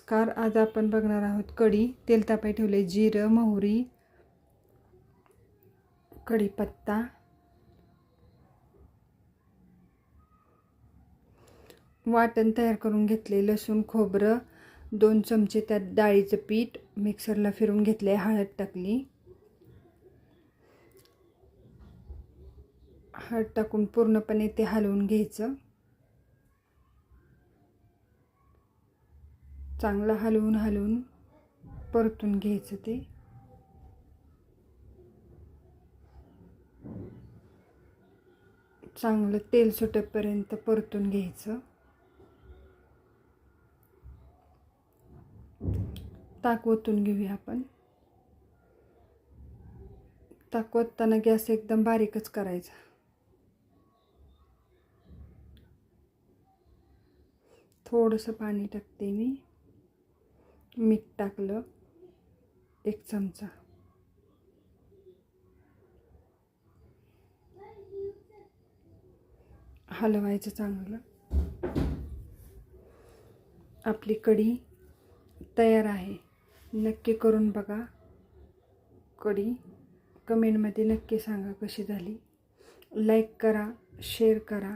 नमस्कार. आज आपण बघणार आहोत कढी. तेल तापाय ठेवले, जिरं, मोहरी, कढीपत्ता, वाटण तयार करून घेतले. लसूण, खोबरं, 2 चमचे त्यात डाळीचं पीठ मिक्सरला फिरवून घेतले. हळद टाकली. हळद टाकून पूर्णपणे ते हलवून घ्यायचं. चांगलं हलवून परतून घ्यायचं. ते चांगलं तेल सुटेपर्यंत परतून घ्यायचं. ताक ओतून घेऊया आपण. ताक ओतताना गॅस एकदम बारीकच करायचा. थोडंसं पाणी टाकते मी. मीठ टाकलं 1 चमचा. हलवायचं चांगलं. आपली कढी तयार आहे. नक्की करून बघा कढी. कमेंटमध्ये नक्की सांगा कशी झाली. लाईक करा, शेअर करा.